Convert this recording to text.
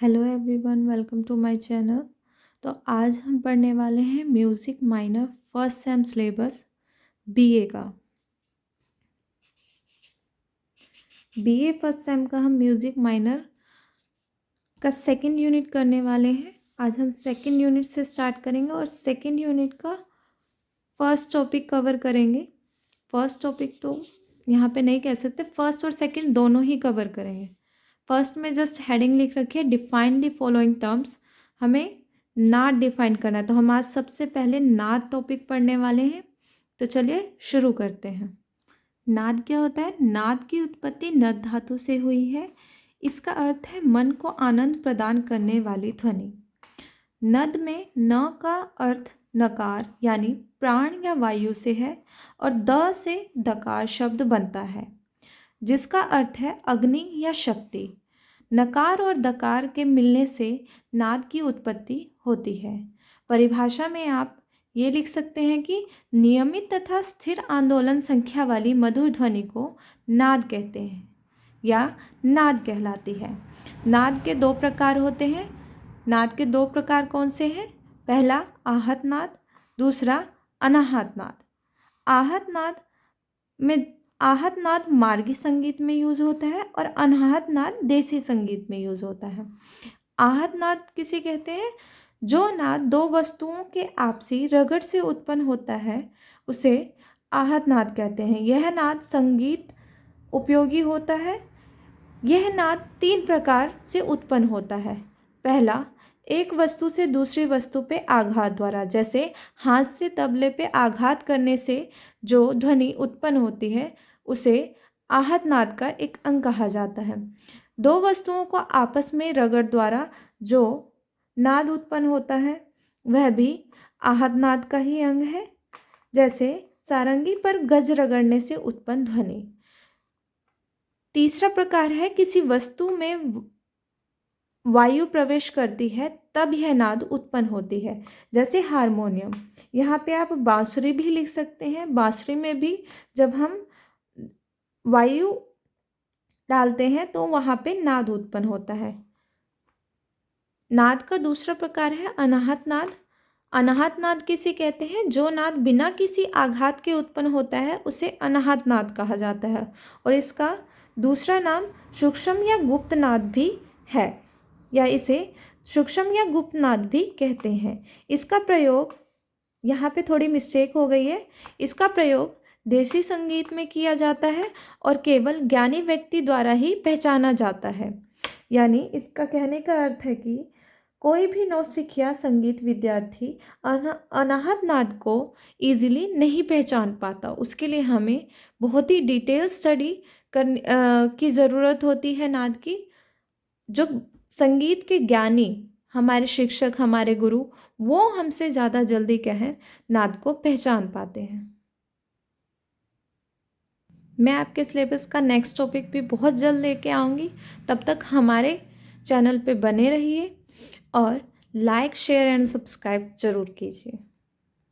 Hello everyone, welcome to my channel. तो आज हम पढ़ने वाले हैं music minor first sem syllabus BA का। बीए फर्स्ट सेम का हम म्यूज़िक माइनर का सेकंड यूनिट करने वाले हैं। आज हम सेकंड यूनिट से स्टार्ट करेंगे और सेकंड यूनिट का फर्स्ट टॉपिक कवर करेंगे। फर्स्ट टॉपिक तो यहाँ पे नहीं कह सकते, फर्स्ट और सेकंड दोनों ही कवर करेंगे। फर्स्ट में जस्ट हेडिंग लिख रखी है, डिफाइन द फॉलोइंग टर्म्स। हमें नाद डिफाइन करना है, तो हम आज सबसे पहले नाद टॉपिक पढ़ने वाले हैं। तो चलिए शुरू करते हैं। नाद क्या होता है? नाद की उत्पत्ति नद धातु से हुई है। इसका अर्थ है मन को आनंद प्रदान करने वाली ध्वनि। नद में न का अर्थ नकार यानी प्राण या वायु से है और द से दकार शब्द बनता है, जिसका अर्थ है अग्नि या शक्ति। नकार और दकार के मिलने से नाद की उत्पत्ति होती है। परिभाषा में आप ये लिख सकते हैं कि नियमित तथा स्थिर आंदोलन संख्या वाली मधुर ध्वनि को नाद कहते हैं या नाद कहलाती है। नाद के दो प्रकार होते हैं। नाद के दो प्रकार कौन से हैं? पहला आहत नाद, दूसरा अनाहत नाद। आहत नाद में आहत नाद मार्गी संगीत में यूज़ होता है और अनाहत नाद देसी संगीत में यूज़ होता है। आहत नाद किसे कहते हैं? जो नाद दो वस्तुओं के आपसी रगड़ से उत्पन्न होता है उसे आहत नाद कहते हैं। यह नाद संगीत उपयोगी होता है। यह नाद तीन प्रकार से उत्पन्न होता है। पहला, एक वस्तु से दूसरी वस्तु पे आघात द्वारा, जैसे हाथ से तबले पे आघात करने से जो ध्वनि उत्पन्न होती है उसे आहत नाद का एक अंग कहा जाता है। दो वस्तुओं को आपस में रगड़ द्वारा जो नाद उत्पन्न होता है वह भी आहत नाद का ही अंग है, जैसे सारंगी पर गज रगड़ने से उत्पन्न ध्वनि। तीसरा प्रकार है, किसी वस्तु में वायु प्रवेश करती है तब यह नाद उत्पन्न होती है, जैसे हारमोनियम। यहाँ पे आप बांसुरी भी लिख सकते हैं। बांसुरी में भी जब हम वायु डालते हैं तो वहाँ पे नाद उत्पन्न होता है। नाद का दूसरा प्रकार है अनाहत नाद। अनाहत नाद किसे कहते हैं? जो नाद बिना किसी आघात के उत्पन्न होता है उसे अनाहत नाद कहा जाता है और इसका दूसरा नाम सूक्ष्म या गुप्त नाद भी है, या इसे सूक्ष्म या गुप्त नाद भी कहते हैं। इसका प्रयोग, यहाँ पे थोड़ी मिस्टेक हो गई है, इसका प्रयोग देसी संगीत में किया जाता है और केवल ज्ञानी व्यक्ति द्वारा ही पहचाना जाता है। यानी इसका कहने का अर्थ है कि कोई भी नौसिखिया संगीत विद्यार्थी अनाहत नाद को ईजिली नहीं पहचान पाता। उसके लिए हमें बहुत ही डिटेल स्टडी की ज़रूरत होती है नाद की। जो संगीत के ज्ञानी, हमारे शिक्षक, हमारे गुरु, वो हमसे ज़्यादा जल्दी नाद को पहचान पाते हैं। मैं आपके सिलेबस का नेक्स्ट टॉपिक भी बहुत जल्द लेके आऊँगी। तब तक हमारे चैनल पे बने रहिए और लाइक, शेयर एंड सब्सक्राइब ज़रूर कीजिए।